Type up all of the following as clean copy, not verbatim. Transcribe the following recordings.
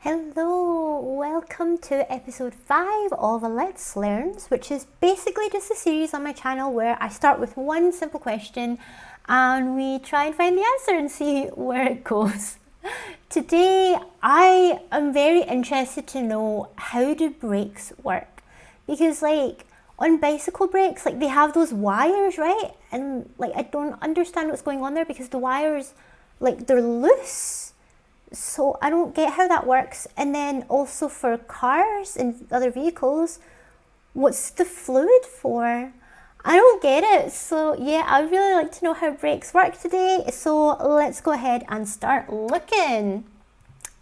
Hello, welcome to episode 5 of Let's Learns, which is basically just a series on my channel where I start with one simple question and we try and find the answer and see where it goes. Today I am very interested to know, how do brakes work? Because on bicycle brakes, they have those wires, right? And I don't understand what's going on there because the wires, they're loose. So I don't get how that works. And then also for cars and other vehicles, what's the fluid for? I don't get it. So yeah, I'd really like to know how brakes work today. So let's go ahead and start looking.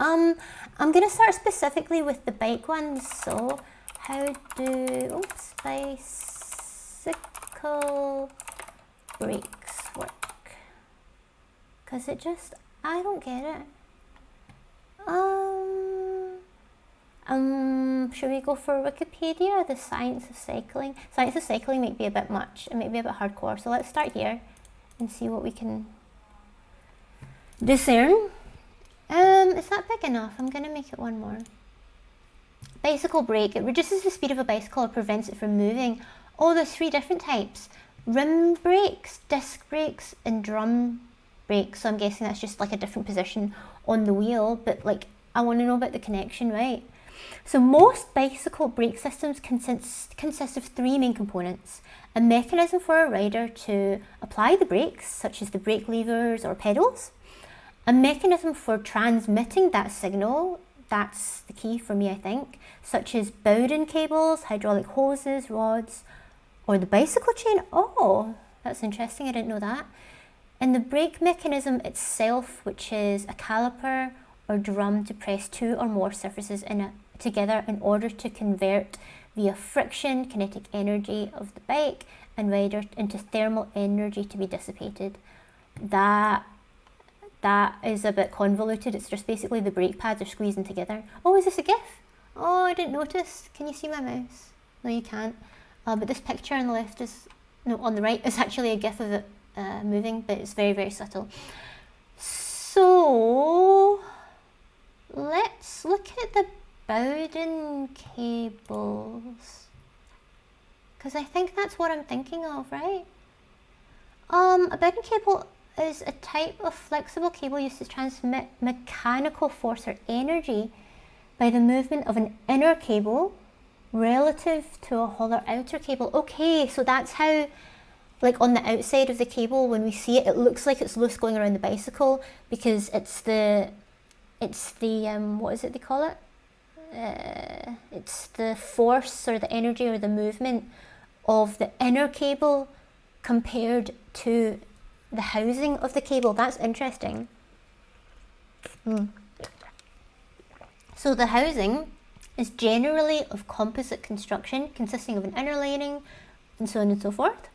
I'm gonna start specifically with the bike ones. So how do bicycle brakes work? Because I don't get it. Should we go for Wikipedia or the Science of Cycling? Science of Cycling might be a bit much, it might be a bit hardcore, so let's start here and see what we can discern. Is that big enough? I'm gonna make it one more. Bicycle brake, it reduces the speed of a bicycle or prevents it from moving. Oh, there's 3 different types. Rim brakes, disc brakes, and drum brakes, so I'm guessing that's just a different position on the wheel, but I want to know about the connection, right? So most bicycle brake systems consist of 3 main components: a mechanism for a rider to apply the brakes, such as the brake levers or pedals; a mechanism for transmitting that signal, that's the key for me I think, such as Bowden cables, hydraulic hoses, rods, or the bicycle chain. Oh, that's interesting, I didn't know that. And the brake mechanism itself, which is a caliper or drum to press 2 or more surfaces together in order to convert via friction kinetic energy of the bike and rider into thermal energy to be dissipated. That is a bit convoluted. It's just basically the brake pads are squeezing together. Oh, is this a GIF? Oh, I didn't notice. Can you see my mouse? No, you can't. But this picture on the left on the right is actually a GIF of it moving, but it's very, very subtle. So let's look at the Bowden cables, because I think that's what I'm thinking of, right? A Bowden cable is a type of flexible cable used to transmit mechanical force or energy by the movement of an inner cable relative to a hollow outer cable. Okay, so that's how, on the outside of the cable, when we see it, it looks like it's loose going around the bicycle because it's the what is it they call it? It's the force or the energy or the movement of the inner cable compared to the housing of the cable. That's interesting. So the housing is generally of composite construction, consisting of an inner lining and so on and so forth.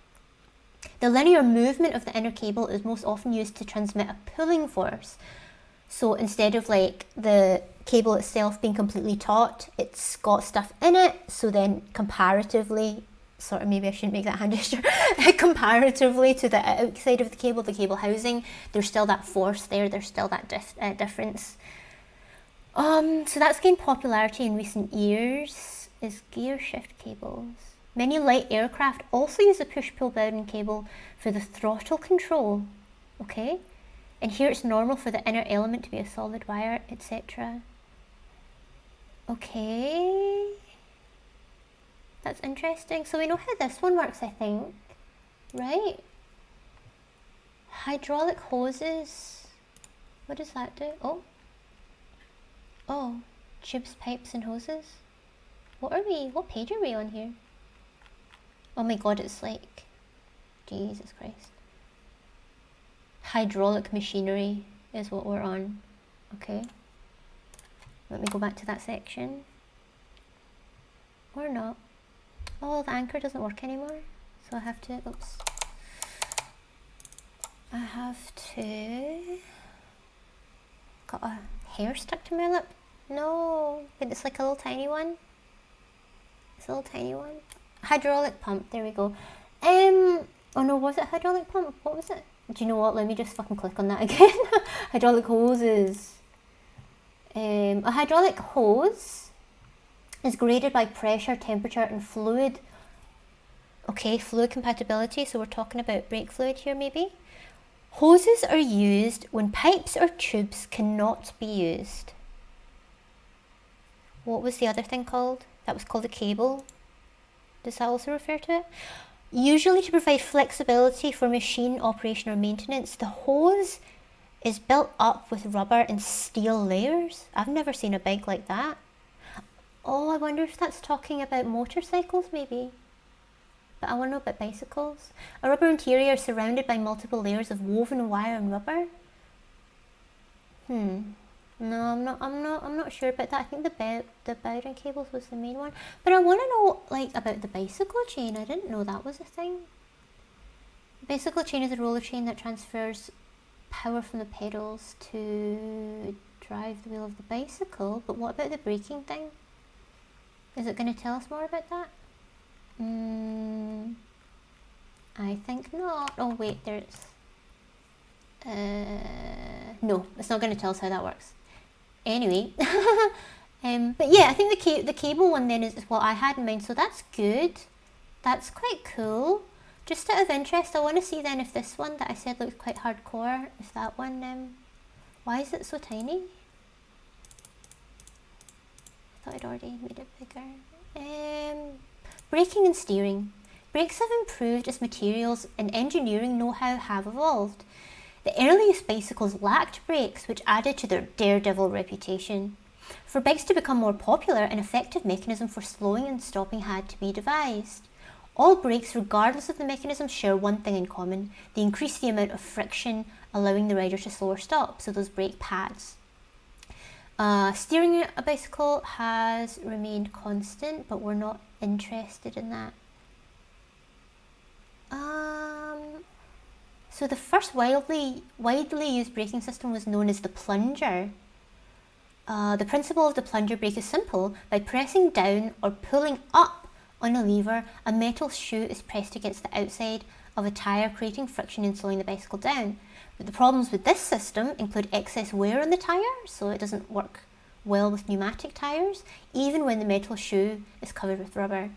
The linear movement of the inner cable is most often used to transmit a pulling force. So instead of the cable itself being completely taut, it's got stuff in it, so then comparatively, maybe I shouldn't make that hand gesture, comparatively to the outside of the cable housing, there's still that force there, there's still that difference. So that's gained popularity in recent years, is gear shift cables. Many light aircraft also use a push-pull Bowden cable for the throttle control, okay? And here it's normal for the inner element to be a solid wire, etc. Okay, that's interesting. So we know how this one works, I think, right? Hydraulic hoses, what does that do? Oh, tubes, pipes and hoses. What page are we on here? Oh my god, it's Jesus Christ. Hydraulic machinery is what we're on. Okay. Let me go back to that section. Or not. Oh, the anchor doesn't work anymore. So I have to, got a hair stuck to my lip. No, but it's a little tiny one. It's a little tiny one. Hydraulic pump, there we go. Oh no, was it hydraulic pump? What was it? Do you know what? Let me just fucking click on that again. Hydraulic hoses. A hydraulic hose is graded by pressure, temperature and fluid. Okay, fluid compatibility, so we're talking about brake fluid here maybe. Hoses are used when pipes or tubes cannot be used. What was the other thing called? That was called a cable. Does that also refer to it? Usually to provide flexibility for machine operation or maintenance. The hose is built up with rubber and steel layers. I've never seen a bike like that. Oh, I wonder if that's talking about motorcycles maybe. But I want to know about bicycles. A rubber interior surrounded by multiple layers of woven wire and rubber. No, I'm not sure about that. I think the Bowden cables was the main one. But I want to know like about the bicycle chain. I didn't know that was a thing. The bicycle chain is a roller chain that transfers power from the pedals to drive the wheel of the bicycle. But what about the braking thing? Is it going to tell us more about that? I think not. Oh wait, there's... no, it's not going to tell us how that works. Anyway, but yeah, I think the cable one then is what I had in mind, so that's good. That's quite cool. Just out of interest, I want to see then if this one that I said looked quite hardcore, if that one, why is it so tiny? I thought I'd already made it bigger. Braking and steering. Brakes have improved as materials and engineering know-how have evolved. The earliest bicycles lacked brakes, which added to their daredevil reputation. For bikes to become more popular, an effective mechanism for slowing and stopping had to be devised. All brakes, regardless of the mechanism, share one thing in common. They increase the amount of friction, allowing the rider to slow or stop, so those brake pads. Steering a bicycle has remained constant, but we're not interested in that. So the first widely used braking system was known as the plunger. The principle of the plunger brake is simple. By pressing down or pulling up on a lever, a metal shoe is pressed against the outside of a tyre, creating friction and slowing the bicycle down. But the problems with this system include excess wear on the tyre, so it doesn't work well with pneumatic tyres, even when the metal shoe is covered with rubber,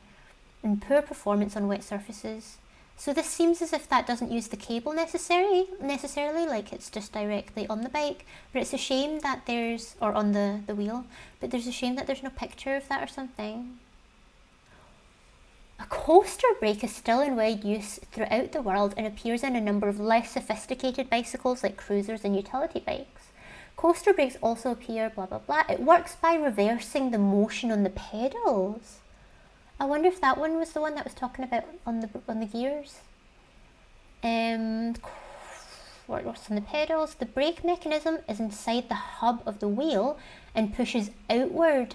and poor performance on wet surfaces. So this seems as if that doesn't use the cable necessarily, like it's just directly on the bike, but it's a shame that there's, or on the wheel, but there's a shame that there's no picture of that or something. A coaster brake is still in wide use throughout the world and appears in a number of less sophisticated bicycles like cruisers and utility bikes. Coaster brakes also appear, blah blah blah. It works by reversing the motion on the pedals. I wonder if that one was the one that was talking about on the gears. What's on the pedals? The brake mechanism is inside the hub of the wheel and pushes outward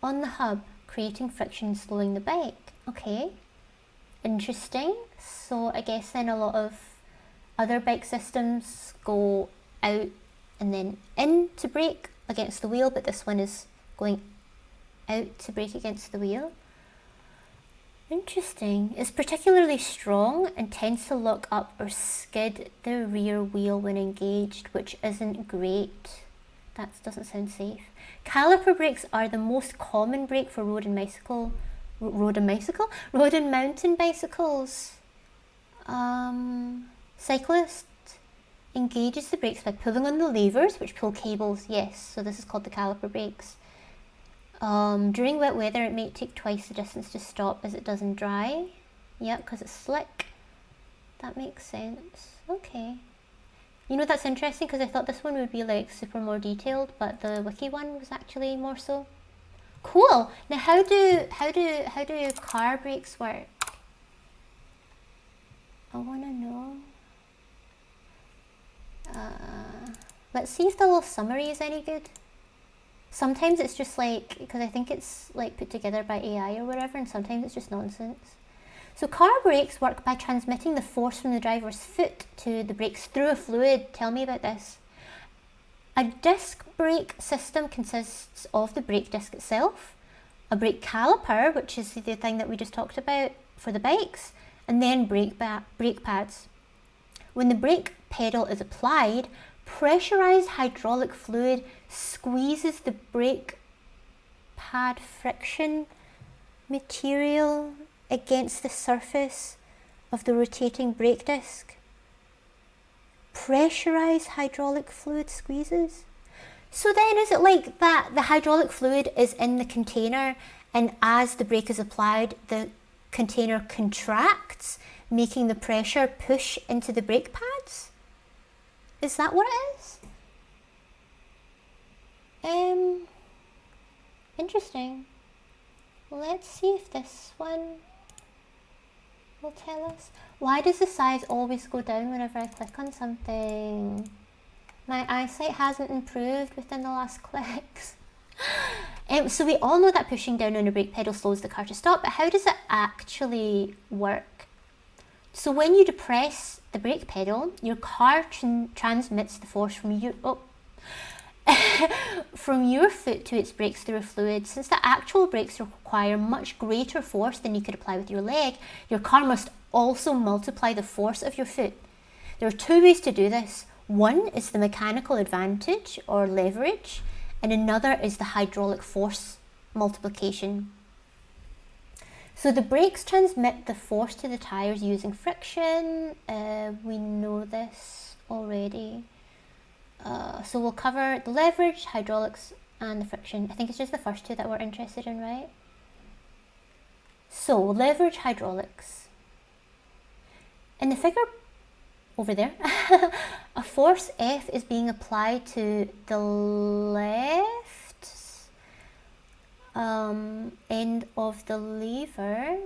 on the hub, creating friction and slowing the bike. Okay, interesting. So I guess then a lot of other bike systems go out and then in to brake against the wheel, but this one is going out to brake against the wheel. Interesting. It's particularly strong and tends to lock up or skid the rear wheel when engaged, which isn't great. That doesn't sound safe. Caliper brakes are the most common brake for road and mountain bicycles. Cyclist engages the brakes by pulling on the levers, which pull cables. Yes, so this is called the caliper brakes. During wet weather, it may take twice the distance to stop as it does in dry. Yeah, because it's slick. That makes sense. Okay. You know, that's interesting because I thought this one would be like super more detailed, but the wiki one was actually more so. Cool. Now, how do car brakes work? I want to know. Let's see if the little summary is any good. Sometimes it's just like, because I think it's like put together by AI or whatever, and sometimes it's just nonsense. So car brakes work by transmitting the force from the driver's foot to the brakes through a fluid. Tell me about this. A disc brake system consists of the brake disc itself, a brake caliper, which is the thing that we just talked about for the bikes, and then brake pads. When the brake pedal is applied, pressurized hydraulic fluid squeezes the brake pad friction material against the surface of the rotating brake disc. Pressurized hydraulic fluid squeezes. So then is it like that the hydraulic fluid is in the container, and as the brake is applied, the container contracts, making the pressure push into the brake pads? Is that what it is? Interesting. Let's see if this one will tell us. Why does the size always go down whenever I click on something? My eyesight hasn't improved within the last clicks. So we all know that pushing down on a brake pedal slows the car to stop, but how does it actually work? So when you depress the brake pedal, your car transmits the force from from your foot to its brakes through a fluid. Since the actual brakes require much greater force than you could apply with your leg, your car must also multiply the force of your foot. There are two ways to do this. One is the mechanical advantage or leverage, and another is the hydraulic force multiplication. So the brakes transmit the force to the tires using friction. We know this already. So we'll cover the leverage, hydraulics, and the friction. I think it's just the first two that we're interested in, right? So leverage, hydraulics. In the figure over there, a force F is being applied to the left end of the lever.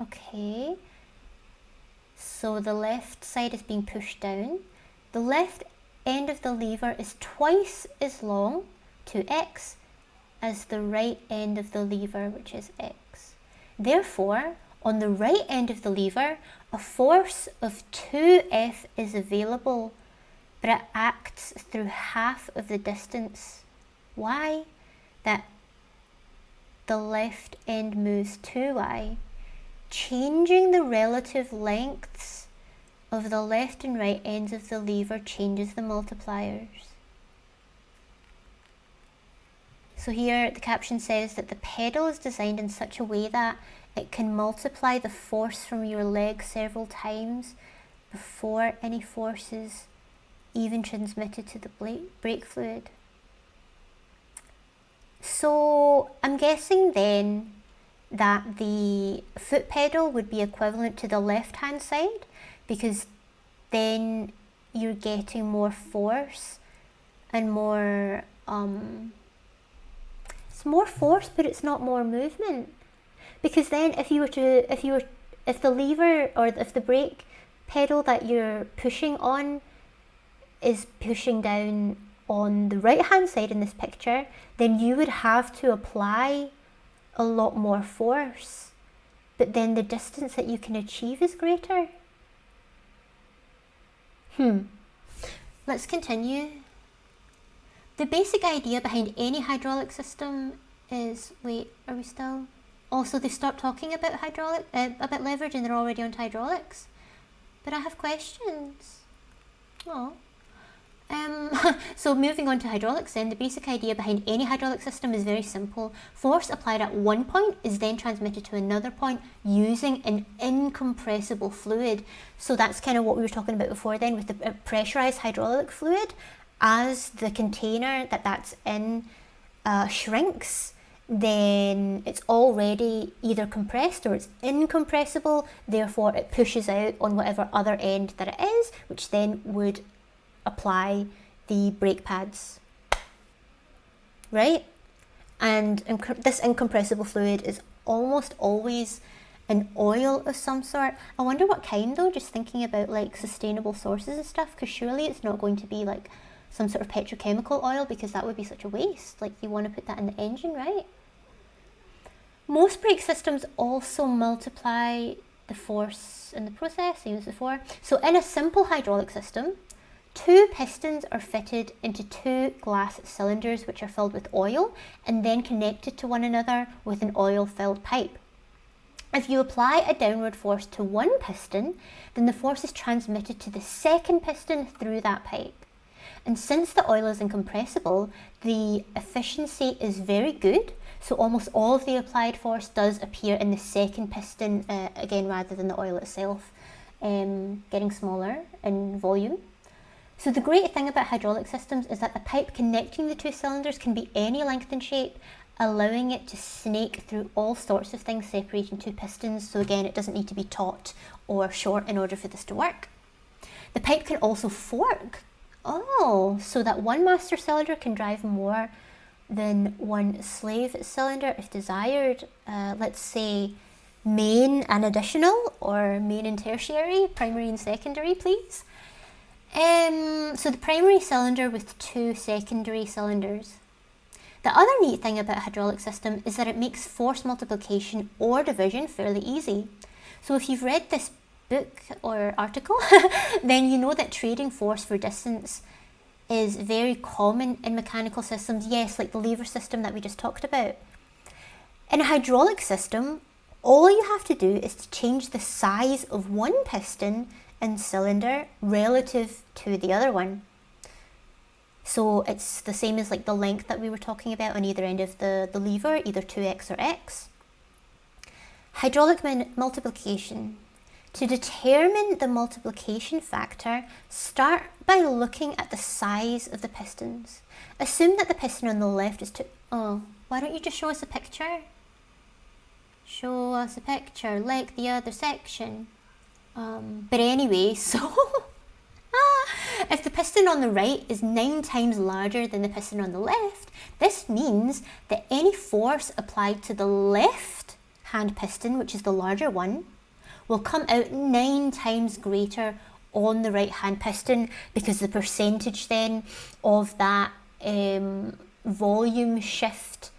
Okay. So the left side is being pushed down. The left end of the lever is twice as long, 2x, as the right end of the lever, which is x. Therefore, on the right end of the lever, a force of 2F is available, but it acts through half of the distance. Why? That the left end moves 2y. Changing the relative lengths of the left and right ends of the lever changes the multipliers. So here the caption says that the pedal is designed in such a way that it can multiply the force from your leg several times before any force is even transmitted to the brake fluid. So I'm guessing then that the foot pedal would be equivalent to the left hand side, because then you're getting more force and more it's more force, but it's not more movement. Because then if the lever or if the brake pedal that you're pushing on is pushing down on the right hand side in this picture, then you would have to apply a lot more force, but then the distance that you can achieve is greater. Let's continue. The basic idea behind any hydraulic system is, wait, are we still? Also, they stopped talking about about leverage and they're already on hydraulics. But I have questions. Oh. So moving on to hydraulics then, the basic idea behind any hydraulic system is very simple. Force applied at one point is then transmitted to another point using an incompressible fluid. So that's kind of what we were talking about before then with the pressurized hydraulic fluid. As the container that's in shrinks, then it's already either compressed or it's incompressible, therefore it pushes out on whatever other end that it is, which then would apply the brake pads, right? And this incompressible fluid is almost always an oil of some sort. I wonder what kind though, just thinking about like sustainable sources and stuff, because surely it's not going to be like some sort of petrochemical oil, because that would be such a waste. Like you want to put that in the engine, right? Most brake systems also multiply the force in the process, same as before. So in a simple hydraulic system, two pistons are fitted into two glass cylinders which are filled with oil and then connected to one another with an oil-filled pipe. If you apply a downward force to one piston, then the force is transmitted to the second piston through that pipe. And since the oil is incompressible, the efficiency is very good, so almost all of the applied force does appear in the second piston, again, rather than the oil itself, getting smaller in volume. So the great thing about hydraulic systems is that the pipe connecting the two cylinders can be any length and shape, allowing it to snake through all sorts of things separating two pistons. So again, it doesn't need to be taut or short in order for this to work. The pipe can also fork. Oh, so that one master cylinder can drive more than one slave cylinder if desired. Let's say main and additional, or main and tertiary, primary and secondary, please. So the primary cylinder with two secondary cylinders. The other neat thing about a hydraulic system is that it makes force multiplication or division fairly easy. So if you've read this book or article, then you know that trading force for distance is very common in mechanical systems. Yes, like the lever system that we just talked about. In a hydraulic system, all you have to do is to change the size of one piston and cylinder relative to the other one. So it's the same as like the length that we were talking about on either end of the lever, either 2x or x. Hydraulic multiplication. To determine the multiplication factor, start by looking at the size of the pistons. Assume that the piston on the left is why don't you just show us a picture? Show us a picture, like the other section. But anyway, so if the piston on the right is 9 times larger than the piston on the left, this means that any force applied to the left hand piston, which is the larger one, will come out 9 times greater on the right hand piston, because the percentage then of that volume shift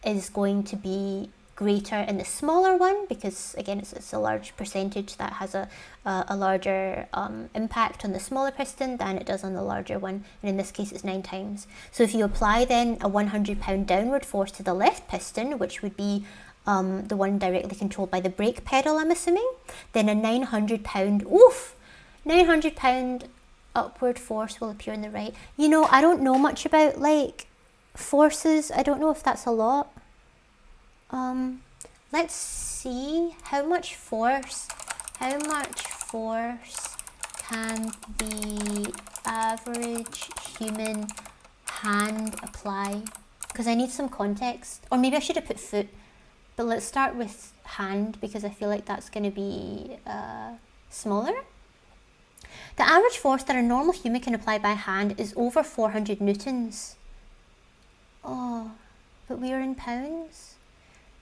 is going to be greater in the smaller one, because again it's a large percentage that has a larger impact on the smaller piston than it does on the larger one, and in this case it's 9 times. So if you apply then a 100 pound downward force to the left piston, which would be the one directly controlled by the brake pedal, I'm assuming, then a 900 pound upward force will appear on the right. You know, I don't know much about like forces. I don't know if that's a lot. Let's see how much force can the average human hand apply? Because I need some context, or maybe I should have put foot, but let's start with hand because I feel like that's going to be smaller. The average force that a normal human can apply by hand is over 400 newtons. Oh, but we are in pounds.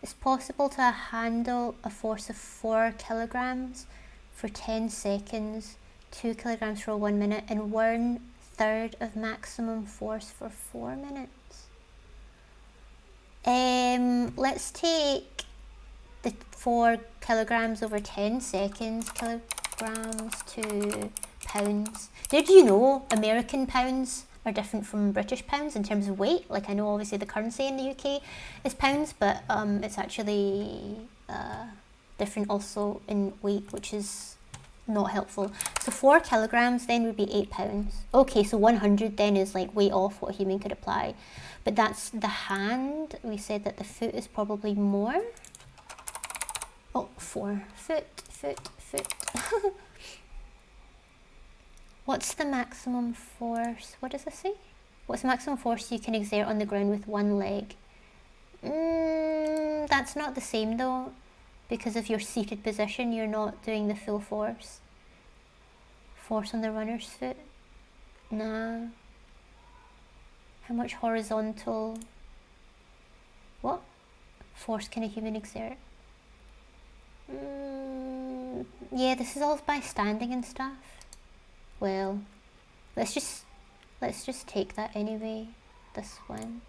It's possible to handle a force of 4 kilograms for 10 seconds, 2 kilograms for 1 minute, and 1/3 of maximum force for 4 minutes. Let's take the 4 kilograms over 10 seconds, kilograms to pounds. Did you know American pounds are different from British pounds in terms of weight? Like, I know obviously the currency in the UK is pounds, but it's actually different also in weight, which is not helpful. So 4 kilograms then would be 8 pounds. Okay, so 100 then is like way off what a human could apply. But that's the hand. We said that the foot is probably more. Oh, 4. Foot. What's the maximum force? What does this say? What's the maximum force you can exert on the ground with one leg? That's not the same though, because of your seated position, you're not doing the full force. Force on the runner's foot? Nah. How much horizontal? What force can a human exert? Yeah, this is all by standing and stuff. Well, let's just take that anyway. This one.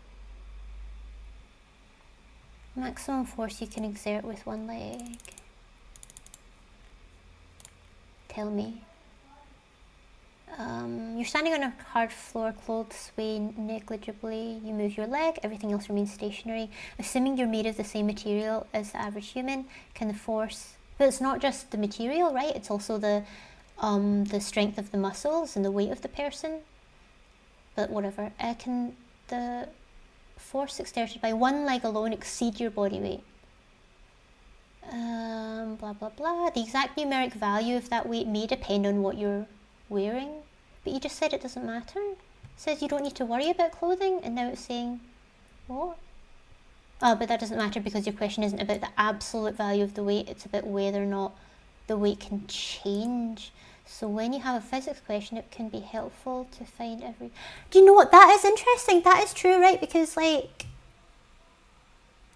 Maximum force you can exert with one leg. Tell me. You're standing on a hard floor, clothes sway negligibly, you move your leg, everything else remains stationary. Assuming you're made of the same material as the average human, can the force... But it's not just the material, right? It's also the strength of the muscles and the weight of the person. But whatever. Can the force exerted by one leg alone exceed your body weight? Blah, blah, blah. The exact numeric value of that weight may depend on what you're wearing, but you just said it doesn't matter. It says you don't need to worry about clothing, and now it's saying what? Oh, but that doesn't matter because your question isn't about the absolute value of the weight, it's about whether or not the weight can change. So when you have a physics question, it can be helpful to find every... Do you know what? That is interesting. That is true, right? Because like,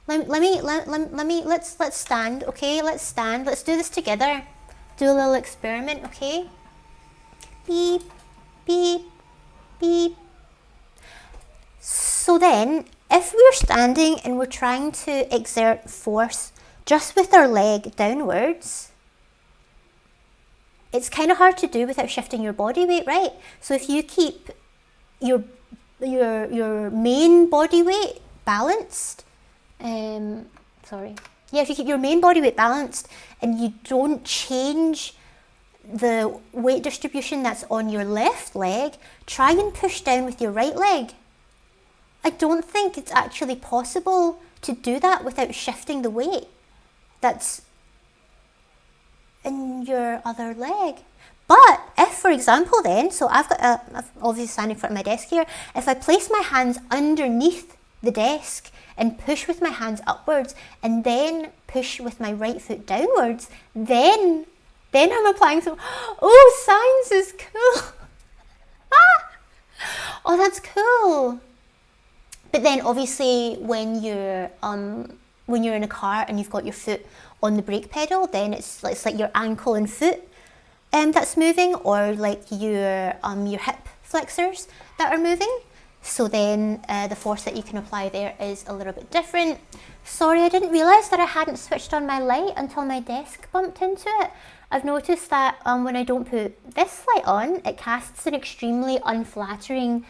let's stand, okay? Let's stand. Let's do this together. Do a little experiment, okay? Beep, beep, beep. So then, if we're standing and we're trying to exert force just with our leg downwards, it's kind of hard to do without shifting your body weight, right? So if you keep your main body weight balanced, if you keep your main body weight balanced and you don't change the weight distribution that's on your left leg, try and push down with your right leg. I don't think it's actually possible to do that without shifting the weight that's in your other leg. But if, for example then, so I've obviously standing in front of my desk here, if I place my hands underneath the desk and push with my hands upwards and then push with my right foot downwards, then I'm applying some... Oh, science is cool. Oh, that's cool. But then obviously when you're in a car and you've got your foot on the brake pedal, then it's like your ankle and foot that's moving, or like your hip flexors that are moving. So then the force that you can apply there is a little bit different. Sorry, I didn't realise that I hadn't switched on my light until my desk bumped into it. I've noticed that when I don't put this light on, it casts an extremely unflattering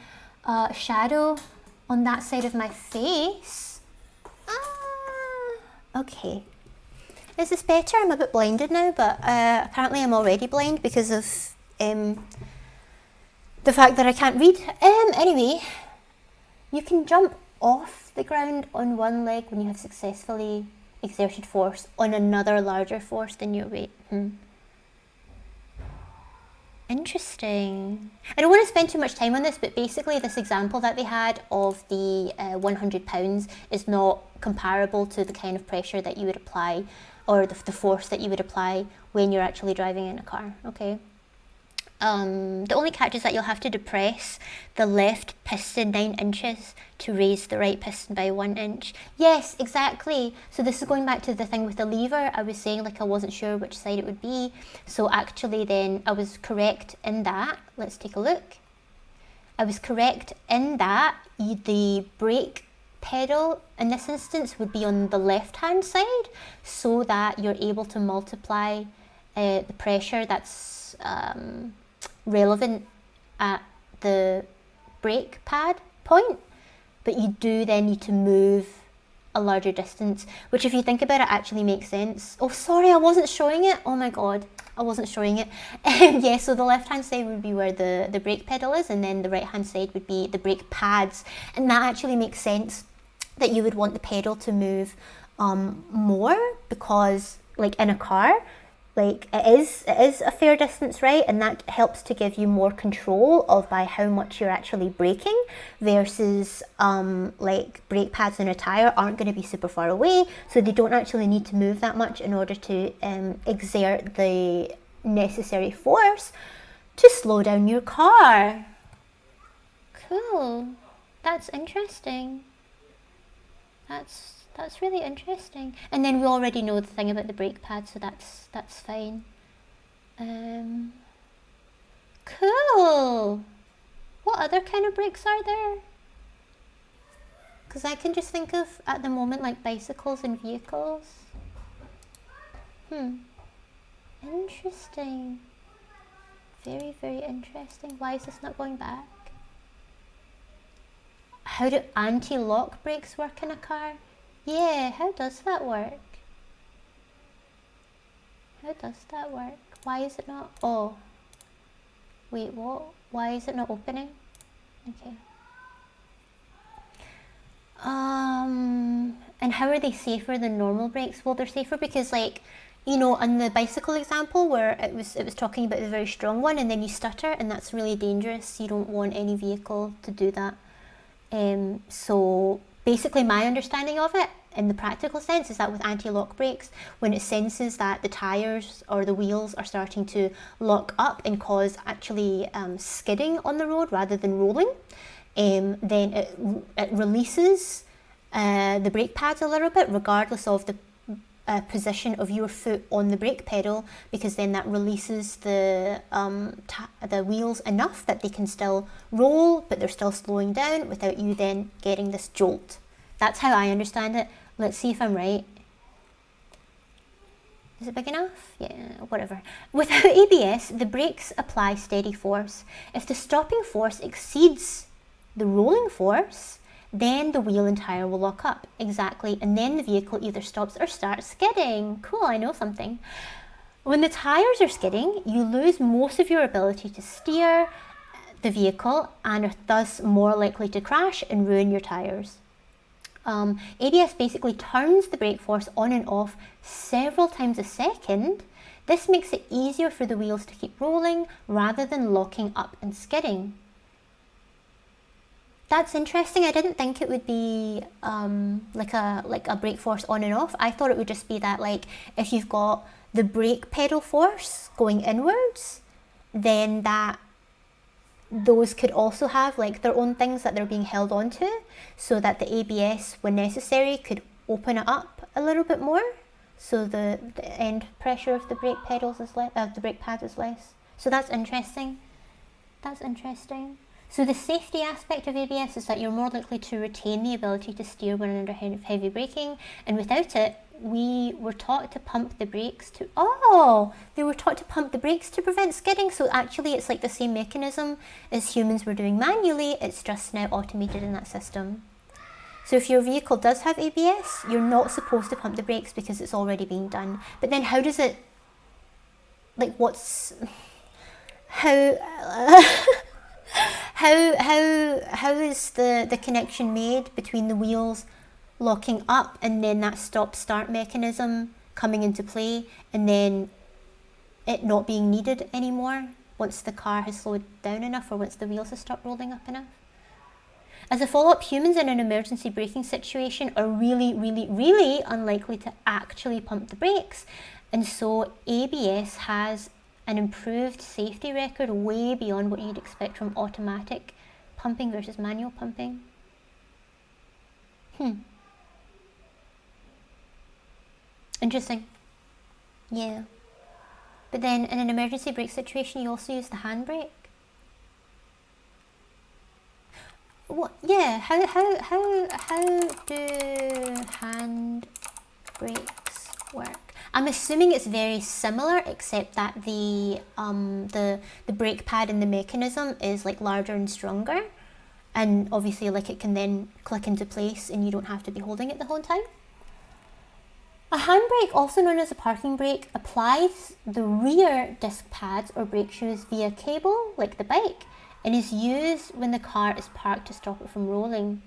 shadow on that side of my face. Okay. Is this better? I'm a bit blinded now, but apparently I'm already blind because of the fact that I can't read. Anyway, you can jump off the ground on one leg when you have successfully exerted force on another larger force than your weight. Interesting. I don't want to spend too much time on this, but basically this example that they had of the 100 pounds is not comparable to the kind of pressure that you would apply, or the force that you would apply when you're actually driving in a car, okay? The only catch is that you'll have to depress the left piston 9 inches to raise the right piston by 1 inch. Yes, exactly. So this is going back to the thing with the lever. I was saying like I wasn't sure which side it would be. So actually then I was correct in that. Let's take a look. I was correct in that the brake pedal in this instance would be on the left hand side, so that you're able to multiply the pressure that's relevant at the brake pad point, but you do then need to move a larger distance, which if you think about it actually makes sense. Oh sorry, I wasn't showing it. Oh my god, I wasn't showing it. Yeah, so the left hand side would be where the brake pedal is, and then the right hand side would be the brake pads, and that actually makes sense that you would want the pedal to move more, because like in a car, like it is a fair distance, right? And that helps to give you more control of by how much you're actually braking, versus like brake pads in a tire aren't going to be super far away, so they don't actually need to move that much in order to exert the necessary force to slow down your car. Cool. That's interesting. That's really interesting. And then we already know the thing about the brake pad, so that's fine. Cool. What other kind of brakes are there? Because I can just think of, at the moment, like bicycles and vehicles. Interesting. Very, very interesting. Why is this not going back? How do anti-lock brakes work in a car? Yeah, how does that work? How does that work? Why is it not? Oh. Wait, what? Why is it not opening? Okay. And how are they safer than normal brakes? Well, they're safer because, like, you know, on the bicycle example where it was talking about the very strong one, and then you stutter, and that's really dangerous. You don't want any vehicle to do that. So basically, my understanding of it in the practical sense is that with anti-lock brakes, when it senses that the tires or the wheels are starting to lock up and cause actually skidding on the road rather than rolling, then it releases the brake pads a little bit, regardless of the position of your foot on the brake pedal, because then that releases the wheels enough that they can still roll, but they're still slowing down without you then getting this jolt. That's how I understand it. Let's see if I'm right. Is it big enough? Yeah, whatever. Without ABS, the brakes apply steady force. If the stopping force exceeds the rolling force, then the wheel and tire will lock up. Exactly. And then the vehicle either stops or starts skidding. Cool, I know something. When the tires are skidding, you lose most of your ability to steer the vehicle and are thus more likely to crash and ruin your tires. ABS basically turns the brake force on and off several times a second. This makes it easier for the wheels to keep rolling rather than locking up and skidding. That's interesting. I didn't think it would be like a brake force on and off. I thought it would just be that, like, if you've got the brake pedal force going inwards, then those could also have like their own things that they're being held onto, so that the ABS, when necessary, could open it up a little bit more, so the end pressure of the brake pedals is less, the brake pad is less. So that's interesting. That's interesting. So the safety aspect of ABS is that you're more likely to retain the ability to steer when under heavy braking, and without it, we were taught to pump the brakes to, they were taught to pump the brakes to prevent skidding. So actually it's like the same mechanism as humans were doing manually, it's just now automated in that system. So if your vehicle does have ABS, you're not supposed to pump the brakes because it's already being done. But then how does it, like, how is the connection made between the wheels locking up and then that stop-start mechanism coming into play, and then it not being needed anymore once the car has slowed down enough or once the wheels have stopped rolling up enough? As a follow-up, humans in an emergency braking situation are really, really, really unlikely to actually pump the brakes, and so ABS has an improved safety record way beyond what you'd expect from automatic pumping versus manual pumping. Interesting. Yeah. But then in an emergency brake situation, you also use the handbrake. What? Yeah. How do hand brakes work? I'm assuming it's very similar, except that the brake pad and the mechanism is like larger and stronger, and obviously like it can then click into place and you don't have to be holding it the whole time. A handbrake, also known as a parking brake, applies the rear disc pads or brake shoes via cable, like the bike, and is used when the car is parked to stop it from rolling.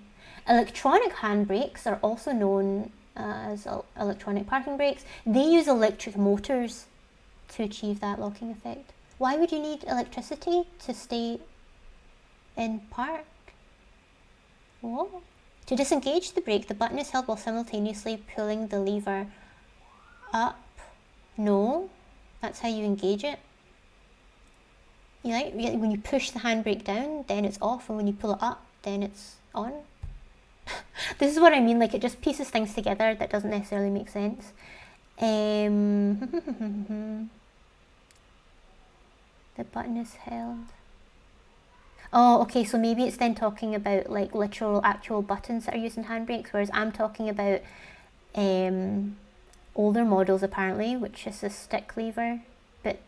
Electronic handbrakes are also known as electronic parking brakes. They use electric motors to achieve that locking effect. Why would you need electricity to stay in park? What? To disengage the brake, the button is held while simultaneously pulling the lever up. No, that's how you engage it. When you push the handbrake down, then it's off, and when you pull it up, then it's on. This is what I mean, like it just pieces things together that doesn't necessarily make sense. The button is held. Oh, okay, so maybe it's then talking about like literal actual buttons that are used in handbrakes, whereas I'm talking about older models apparently, which is a stick lever, but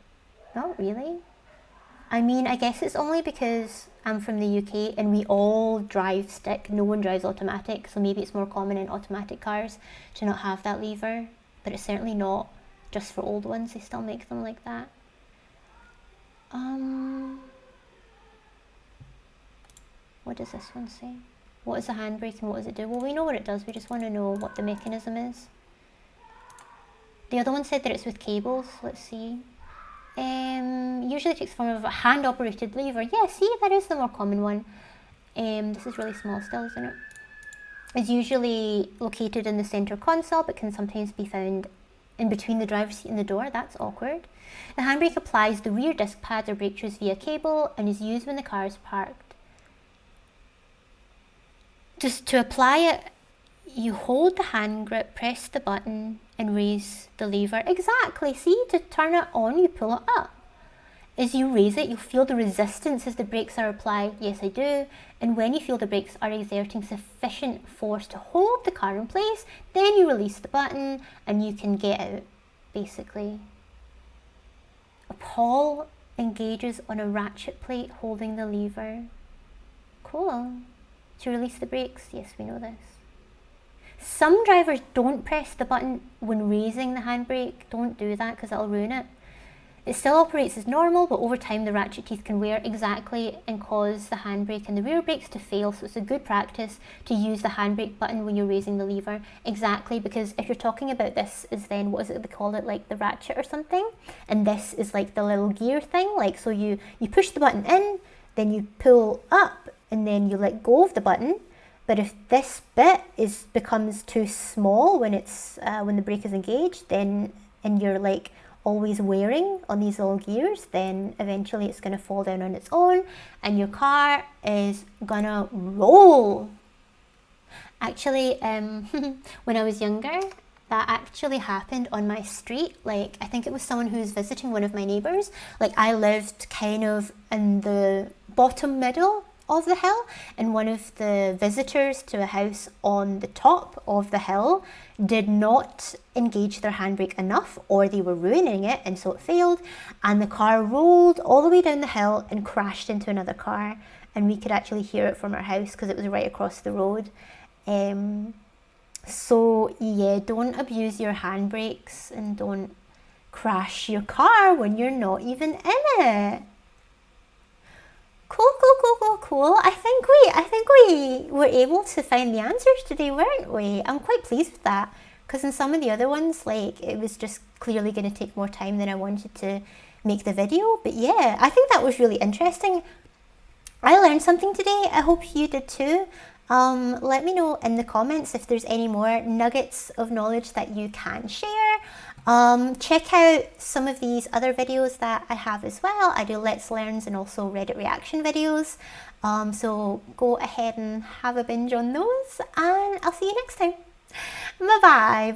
not really. I mean, I guess it's only because I'm from the UK and we all drive stick. No one drives automatic, so maybe it's more common in automatic cars to not have that lever. But it's certainly not just for old ones. They still make them like that. What does this one say? What is the handbrake and what does it do? Well, we know what it does. We just want to know what the mechanism is. The other one said that it's with cables. Let's see. Usually takes the form of a hand-operated lever. Yeah, see, that is the more common one. This is really small still, isn't it? It's usually located in the center console, but can sometimes be found in between the driver's seat and the door. That's awkward. The handbrake applies the rear disc pads or brake shoes via cable and is used when the car is parked. Just to apply it, you hold the hand grip, press the button and raise the lever. Exactly, see, to turn it on you pull it up. As you raise it, you'll feel the resistance as the brakes are applied. Yes, I do. And when you feel the brakes are exerting sufficient force to hold the car in place, then you release the button and you can get out, basically. Paul engages on a ratchet plate holding the lever. Cool. To release the brakes, yes, we know this. Some drivers don't press the button when raising the handbrake. Don't do that because it'll ruin it. It still operates as normal, but over time the ratchet teeth can wear exactly and cause the handbrake and the rear brakes to fail. So it's a good practice to use the handbrake button when you're raising the lever. Exactly, because if you're talking about this is then, what is it they call it, like the ratchet or something? And this is like the little gear thing. Like, so you push the button in, then you pull up, and then you let go of the button. But if this bit becomes too small when it's when the brake is engaged, then and you're like always wearing on these little gears, then eventually it's going to fall down on its own and your car is gonna roll. Actually, when I was younger, that actually happened on my street. Like, I think it was someone who was visiting one of my neighbors. Like, I lived kind of in the bottom middle of the hill, and one of the visitors to a house on the top of the hill did not engage their handbrake enough, or they were ruining it, and so it failed, and the car rolled all the way down the hill and crashed into another car, and we could actually hear it from our house because it was right across the road. So yeah, don't abuse your handbrakes and don't crash your car when you're not even in it. Cool. I think we were able to find the answers today, weren't we? I'm quite pleased with that, because in some of the other ones, like, it was just clearly going to take more time than I wanted to make the video. But yeah, I think that was really interesting. I learned something today. I hope you did too. Let me know in the comments if there's any more nuggets of knowledge that you can share. Check out some of these other videos that I have as well. I do Let's Learns and also Reddit reaction videos. So go ahead and have a binge on those, and I'll see you next time. Bye.